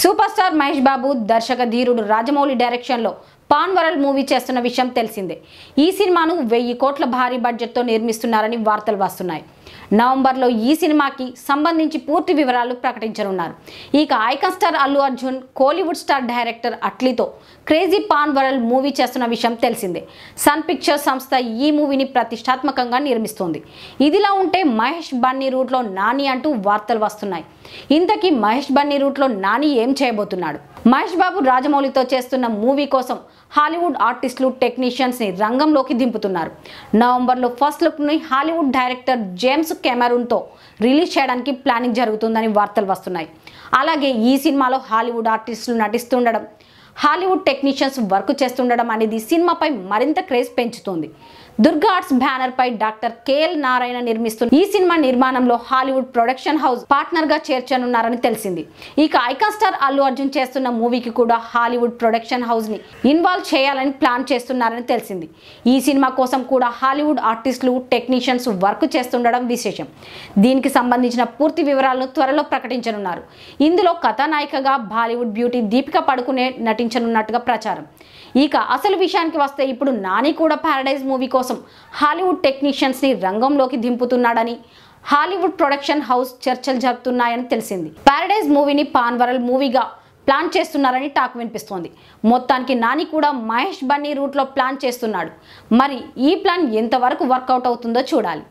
Super star Mahesh Babu దర్శక ధీరుడు రాజమౌళి డైరెక్షన్లో పాన్ వరల్డ్ మూవీ చేస్తున్న విషయం తెలిసిందే. ఈ సినిమాను 1000 కోట్ల భారీ బడ్జెట్తో నిర్మిస్తున్నారని వార్తలు వస్తున్నాయి. నవంబర్లో ఈ సినిమాకి సంబంధించి పూర్తి వివరాలు ప్రకటించనున్నారు. ఇక icon star Allu Arjun Kollywood star director అట్లీతో క్రేజీ పాన్ వరల్డ్ మూవీ చేస్తున్న విషయం తెలిసిందే. సన్ పిక్చర్స్ సంస్థ ఈ మూవీని ప్రతిష్టాత్మకంగా నిర్మిస్తోంది. ఇదిలా ఉంటే మహేష్ బన్నీ రూట్లో నాని అంటూ వార్తలు వస్తున్నాయి. ఇంతకీ మహేష్ బన్నీ రూట్లో నాని ఏం చేయబోతున్నాడు? మహేష్ బాబు రాజమౌళితో చేస్తున్న మూవీ కోసం హాలీవుడ్ ఆర్టిస్టులు టెక్నీషియన్స్ ని రంగంలోకి దింపుతున్నారు. నవంబర్లో ఫస్ట్ లుక్ ని హాలీవుడ్ డైరెక్టర్ జేమ్స్ కెమెరూన్ తో రిలీజ్ చేయడానికి ప్లానింగ్ జరుగుతుందని వార్తలు వస్తున్నాయి. అలాగే ఈ సినిమాలో హాలీవుడ్ ఆర్టిస్టులు నటిస్తుండడం, హాలీవుడ్ టెక్నీషియన్స్ వర్క్ చేస్తుండడం అనేది సినిమాపై మరింత క్రేజ్ పెంచుతుంది. దుర్గా ఆర్ట్స్ బ్యానర్ పై డాక్టర్ కేఎల్ నారాయణ నిర్మిస్తున్న ఈ సినిమా నిర్మాణంలో హాలీవుడ్ ప్రొడక్షన్ హౌస్ పార్ట్నర్ గా చేర్చనున్నారని తెలిసింది. ఇక ఐకాన్ స్టార్ అల్లు అర్జున్ చేస్తున్న మూవీకి కూడా హాలీవుడ్ ప్రొడక్షన్ హౌస్ ని ఇన్వాల్వ్ చేయాలని ప్లాన్ చేస్తున్నారని తెలిసింది. ఈ సినిమా కోసం కూడా హాలీవుడ్ ఆర్టిస్టులు టెక్నీషియన్స్ వర్క్ చేస్తుండడం విశేషం. దీనికి సంబంధించిన పూర్తి వివరాలను త్వరలో ప్రకటించనున్నారు. ఇందులో కథానాయికగా బాలీవుడ్ బ్యూటీ దీపికా పడుకునే నటించనున్నట్టుగా ప్రచారం. ఇక అసలు విషయానికి వస్తే ఇప్పుడు నాని కూడా ప్యారడైజ్ మూవీ కోసం హాలీవుడ్ టెక్నీషియన్స్ ని రంగంలోకి దింపుతున్నాడని హాలీవుడ్ ప్రొడక్షన్ హౌస్ చర్చలు జరుపుతున్నాయని తెలిసింది. ప్యారడైజ్ మూవీని పాన్ వరల్డ్ మూవీగా ప్లాన్ చేస్తున్నారని టాక్ వినిపిస్తోంది. మొత్తానికి నాని కూడా మహేష్ బన్నీ రూట్లో ప్లాన్ చేస్తున్నాడు. మరి ఈ ప్లాన్ ఎంతవరకు వర్కౌట్ అవుతుందో చూడాలి.